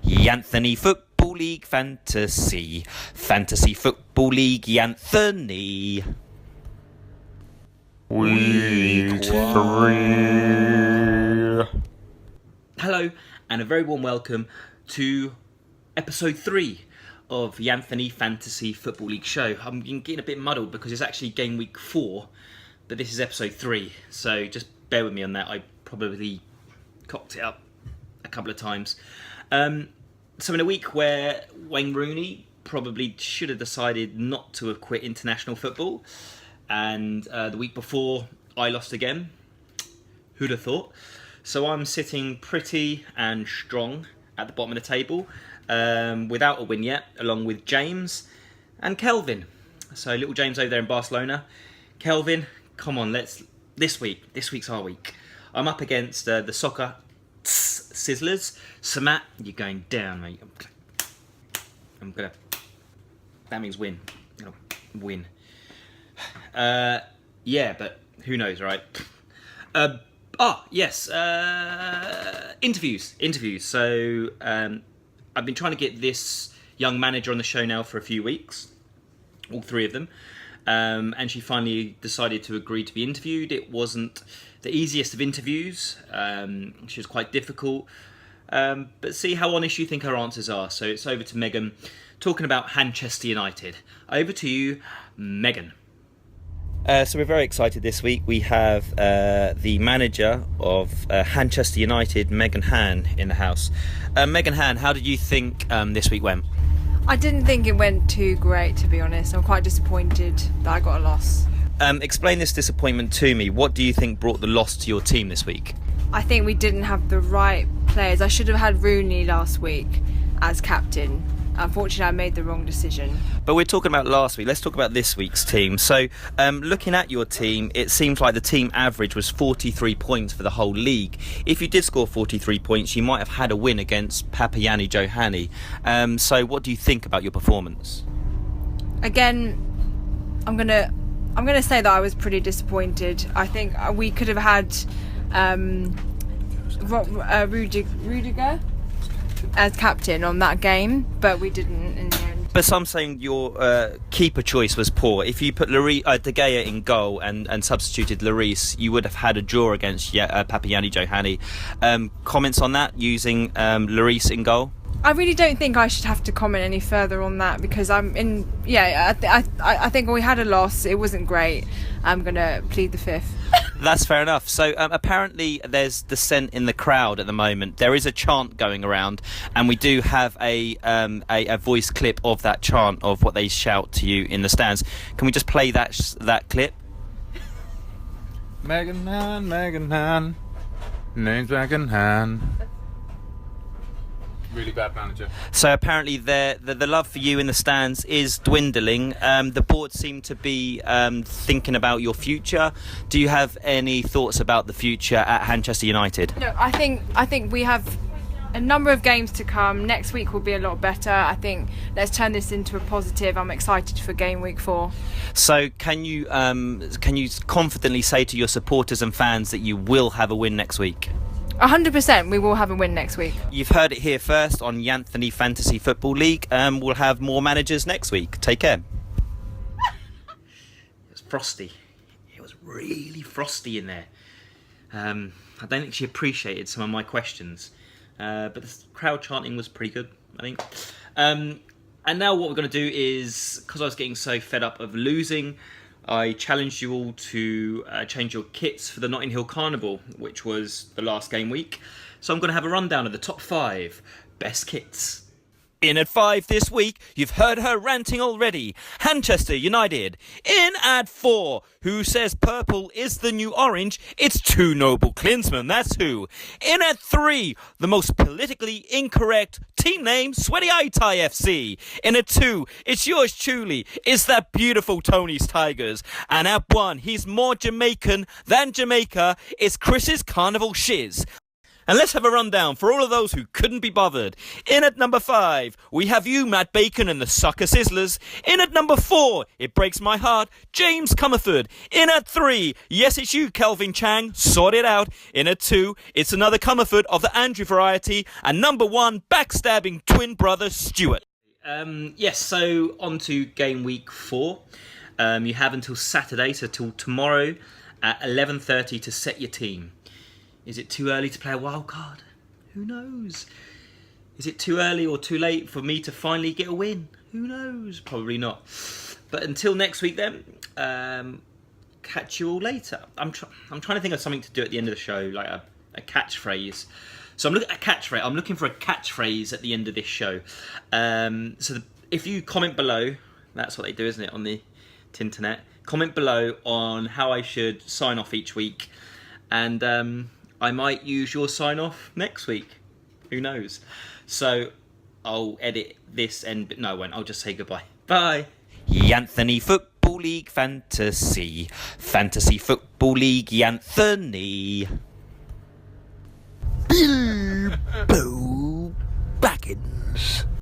Yanthony Football League Fantasy. Fantasy Football League Yanthony. Week 3. Hello, and a very warm welcome to episode 3 of Yanthony Fantasy Football League show. I'm getting a bit muddled because it's actually game week 4, but this is episode 3, so just bear with me on that. I probably cocked it up a couple of times. So in a week where Wayne Rooney probably should have decided not to have quit international football, and the week before I lost again, who'd have thought? So I'm sitting pretty and strong at the bottom of the table, without a win yet, along with James and Kelvin. So little James over there in Barcelona. Kelvin, come on, this week's our week. I'm up against the soccer sizzlers. So Matt, you're going down, mate. That means win. Win. Yeah, but who knows, right? Yes. Interviews. So I've been trying to get this young manager on the show now for a few weeks, all 3 of them, and she finally decided to agree to be interviewed. It wasn't the easiest of interviews. She was quite difficult, but see how honest you think her answers are. So it's over to Megan, talking about Manchester United. Over to you, Megan. So we're very excited this week. We have the manager of Manchester United, Megan Han, in the house. Megan Han, how did you think this week went? I didn't think it went too great, to be honest. I'm quite disappointed that I got a loss. Explain this disappointment to me. What do you think brought the loss to your team this week? I think we didn't have the right players. I should have had Rooney last week as captain. Unfortunately, I made the wrong decision. But we're talking about last week. Let's talk about this week's team. So, looking at your team, it seems like the team average was 43 points for the whole league. If you did score 43 points, you might have had a win against Papayani Johani. So, what do you think about your performance? Again, I'm gonna say that I was pretty disappointed. I think we could have had Rudiger as captain on that game, but we didn't in the end. But some saying your keeper choice was poor. If you put De Gea in goal and substituted Lloris, you would have had a draw against Papayani Johani. Comments on that, using Lloris in goal? I really don't think I should have to comment any further on that because I think we had a loss. It wasn't great. I'm going to plead the fifth. That's fair enough. So apparently there's dissent in the crowd at the moment. There is a chant going around, and we do have a voice clip of that chant, of what they shout to you in the stands. Can we just play that clip? Megan Han, name's Megan Han. Really bad manager. So apparently the love for you in the stands is dwindling. The board seem to be thinking about your future. Do you have any thoughts about the future at Manchester United? No, I think we have a number of games to come. Next week will be a lot better. I think let's turn this into a positive. I'm excited for game week 4. So can you confidently say to your supporters and fans that you will have a win next week? 100%, we will have a win next week. You've heard it here first on Yanthony Fantasy Football League. We'll have more managers next week. Take care. It was frosty. It was really frosty in there. I don't think she appreciated some of my questions. But the crowd chanting was pretty good, I think. And now what we're going to do is, because I was getting so fed up of losing, I challenged you all to change your kits for the Notting Hill Carnival, which was the last game week. So I'm going to have a rundown of the top 5 best kits. In at 5 this week, you've heard her ranting already. Manchester United. In at 4, who says purple is the new orange? It's 2 Noble Klinsmann, that's who. In at 3, the most politically incorrect team name, Sweaty Eye Tie FC. In at 2, it's yours truly, it's that beautiful Tony's Tigers. And at 1, he's more Jamaican than Jamaica, it's Chris's Carnival Shiz. And let's have a rundown for all of those who couldn't be bothered. In at number 5, we have you, Matt Bacon and the Sucker Sizzlers. In at number 4, it breaks my heart, James Comerford. In at 3, yes, it's you, Kelvin Chang, sort it out. In at 2, it's another Comerford of the Andrew variety. And number 1, backstabbing twin brother Stuart. Yes, so on to game week 4. You have until Saturday, so till tomorrow at 11:30 to set your team. Is it too early to play a wild card? Who knows? Is it too early or too late for me to finally get a win? Who knows? Probably not. But until next week then, catch you all later. I'm trying to think of something to do at the end of the show, like a catchphrase. So I'm looking for a catchphrase at the end of this show. If you comment below, that's what they do, isn't it, on the Tinternet? Comment below on how I should sign off each week, and I might use your sign off next week. Who knows? So I'll edit this and no, I won't. I'll just say goodbye. Bye. Yanthony Football League Fantasy Football League Yanthony. Bilbo Baggins.